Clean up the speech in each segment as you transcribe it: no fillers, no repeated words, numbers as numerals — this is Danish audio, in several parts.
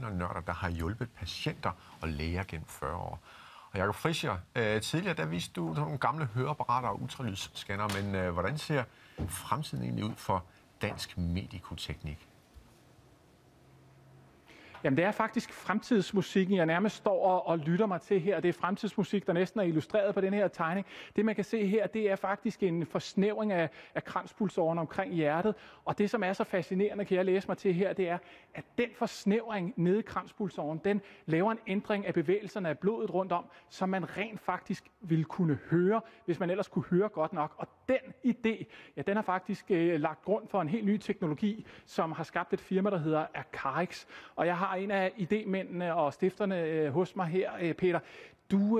nørder, der har hjulpet patienter og læger gennem 40 år. Og Jakob Frischer, tidligere der viste du nogle gamle høreapparater og ultralydsscanner, men hvordan ser fremtiden egentlig ud for dansk medikoteknik? Jamen, det er faktisk fremtidsmusikken, jeg nærmest står og lytter mig til her. Det er fremtidsmusik, der næsten er illustreret på den her tegning. Det, man kan se her, det er faktisk en forsnævring af kranspulsåren omkring hjertet. Og det, som er så fascinerende, kan jeg læse mig til her, det er, at den forsnævring nede i kranspulsåren, den laver en ændring af bevægelserne af blodet rundt om, som man rent faktisk ville kunne høre, hvis man ellers kunne høre godt nok. Og den idé, ja, den har faktisk lagt grund for en helt ny teknologi, som har skabt et firma, der hedder Arcarix. Og jeg har en af idémændene og stifterne hos mig her, Peter. Du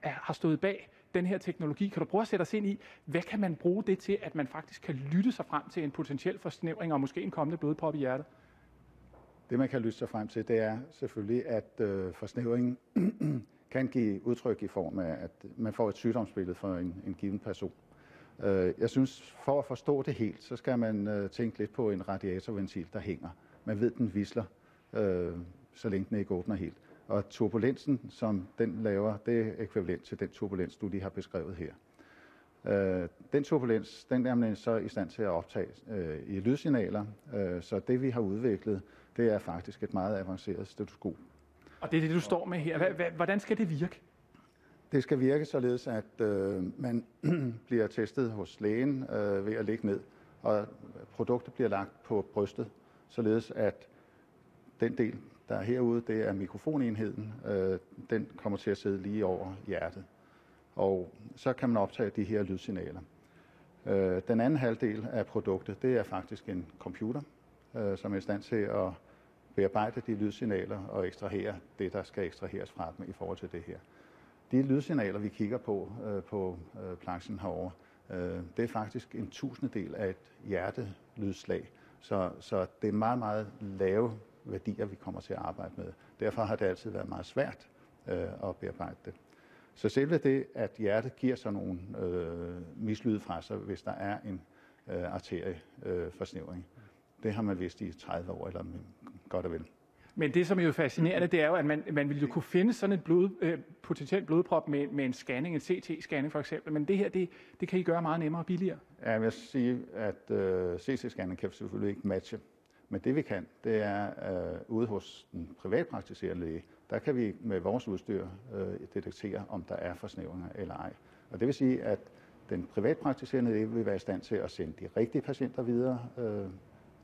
har stået bag den her teknologi. Kan du prøve at sætte os ind i, hvad kan man bruge det til, at man faktisk kan lytte sig frem til en potentiel forsnævring og måske en kommende blodprop i hjertet? Det, man kan lytte sig frem til, det er selvfølgelig, at forsnævringen kan give udtryk i form af, at man får et sygdomsbillede for en given person. Jeg synes, for at forstå det helt, så skal man tænke lidt på en radiatorventil, der hænger. Man ved, den visler, så længe den ikke åbner helt. Og turbulensen, som den laver, det er ekvivalent til den turbulens, du lige har beskrevet her. Den turbulens, den er man så i stand til at optage i lydsignaler, så det vi har udviklet, det er faktisk et meget avanceret stetoskop. Og det er det, du står med her. Hvordan skal det virke? Det skal virke således, at man bliver testet hos lægen ved at ligge ned, og produktet bliver lagt på brystet, således at den del, der er herude, det er mikrofonenheden, den kommer til at sidde lige over hjertet. Og så kan man optage de her lydsignaler. Den anden halvdel af produktet, det er faktisk en computer, som er i stand til at bearbejde de lydsignaler og ekstrahere det, der skal ekstraheres fra dem i forhold til det her. De lydsignaler, vi kigger på planchen herovre, det er faktisk en tusindedel af et hjertelydslag. Så det er meget, meget lave værdier, vi kommer til at arbejde med. Derfor har det altid været meget svært at bearbejde det. Så selve det, at hjertet giver sig nogle mislyde fra sig, hvis der er en arterieforsnævring, det har man vidst i 30 år, eller godt og vel. Men det, som er jo fascinerende, det er jo, at man ville jo kunne finde sådan en potentielt blodprop med en scanning, en CT-scanning for eksempel. Men det her, det kan I gøre meget nemmere og billigere. Ja, jeg vil sige, at CT-scanning kan selvfølgelig ikke matche. Men det vi kan, det er ude hos den privatpraktiserende læge, der kan vi med vores udstyr detektere, om der er forsnævringer eller ej. Og det vil sige, at den privatpraktiserende læge vil være i stand til at sende de rigtige patienter videre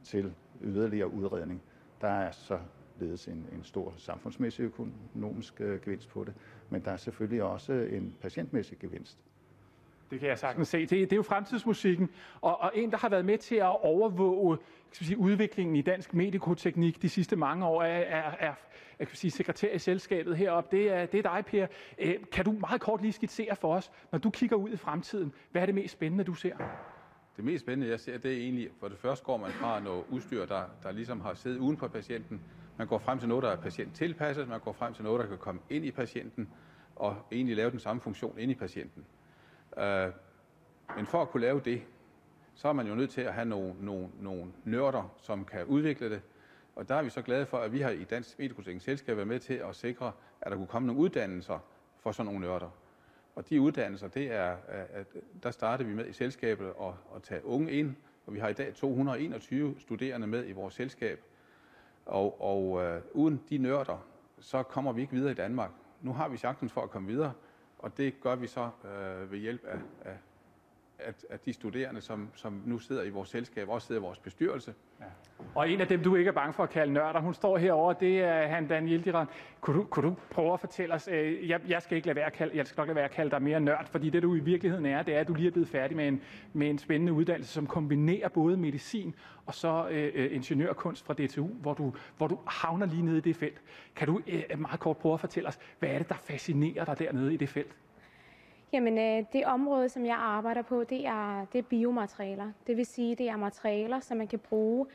til yderligere udredning. Der er således en stor samfundsmæssig økonomisk gevinst på det, men der er selvfølgelig også en patientmæssig gevinst. Det kan jeg sagtens se. Det er jo fremtidsmusikken, og en, der har været med til at overvåge udviklingen i dansk medikoteknik de sidste mange år, er sekretær i selskabet heroppe. Det er dig, Per. Kan du meget kort lige skitsere for os, når du kigger ud i fremtiden, hvad er det mest spændende, du ser? Det mest spændende, jeg ser, det er egentlig, for det første går man fra noget udstyr, der ligesom har siddet uden på patienten. Man går frem til noget, der er patienttilpasset, man går frem til noget, der kan komme ind i patienten, og egentlig lave den samme funktion ind i patienten. Men for at kunne lave det, så er man jo nødt til at have nogle nørder, som kan udvikle det. Og der er vi så glade for, at vi har i Dansk Medikoteknisk Selskab været med til at sikre, at der kunne komme nogle uddannelser for sådan nogle nørder. Og de uddannelser, der startede vi med i selskabet at tage unge ind, og vi har i dag 221 studerende med i vores selskab. Og uden de nørder, så kommer vi ikke videre i Danmark. Nu har vi chancen for at komme videre, og det gør vi så ved hjælp af de studerende, som nu sidder i vores selskab, også sidder i vores bestyrelse. Ja. Og en af dem, du ikke er bange for at kalde nørder, hun står herovre, det er han Dan Yildiran. Kunne du prøve at fortælle os, jeg skal nok lade være at kalde dig mere nørd, fordi det du i virkeligheden er, det er, at du lige er blevet færdig med en spændende uddannelse, som kombinerer både medicin og så ingeniørkunst fra DTU, hvor du havner lige nede i det felt. Kan du meget kort prøve at fortælle os, hvad er det, der fascinerer dig dernede i det felt? Jamen, det område, som jeg arbejder på, det er biomaterialer. Det vil sige, det er materialer, som man kan bruge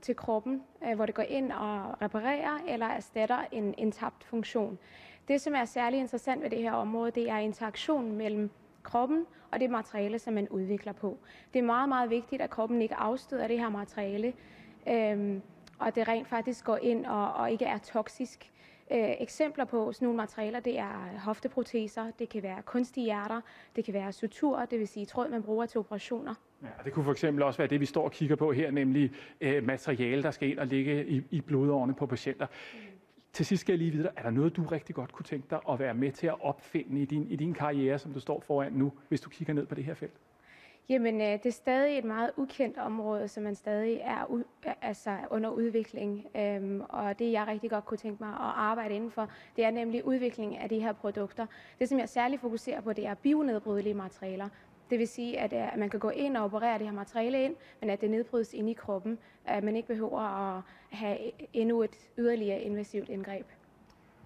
til kroppen, hvor det går ind og reparerer eller erstatter en tabt funktion. Det, som er særlig interessant ved det her område, det er interaktionen mellem kroppen og det materiale, som man udvikler på. Det er meget, meget vigtigt, at kroppen ikke afstøder det her materiale. og det rent faktisk går ind og ikke er toksisk. Eksempler på sådan nogle materialer, det er hofteproteser, det kan være kunstige hjerter, det kan være sutur, det vil sige tråd, man bruger til operationer. Ja, det kunne for eksempel også være det, vi står og kigger på her, nemlig materiale, der skal ind og ligge i blodårene på patienter. Til sidst skal jeg lige vide, er der noget, du rigtig godt kunne tænke dig at være med til at opfinde i din karriere, som du står foran nu, hvis du kigger ned på det her felt? Jamen, det er stadig et meget ukendt område, som man stadig er under udvikling. Og det, jeg rigtig godt kunne tænke mig at arbejde indenfor, det er nemlig udvikling af de her produkter. Det, som jeg særligt fokuserer på, det er bionedbrydelige materialer. Det vil sige, at man kan gå ind og operere det her materiale ind, men at det nedbrydes inde i kroppen. At man ikke behøver at have endnu et yderligere invasivt indgreb.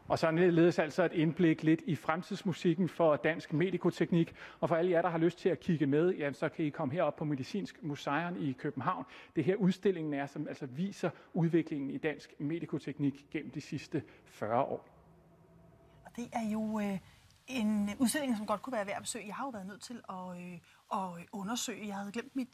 Og så ledes altså et indblik lidt i fremtidsmusikken for dansk medikoteknik. Og for alle jer, der har lyst til at kigge med, ja, så kan I komme herop på Medicinsk Museum i København. Det her udstillingen er, som altså viser udviklingen i dansk medikoteknik gennem de sidste 40 år. Og det er jo en udstilling, som godt kunne være værd at besøge. Jeg har jo været nødt til at undersøge. Jeg havde glemt min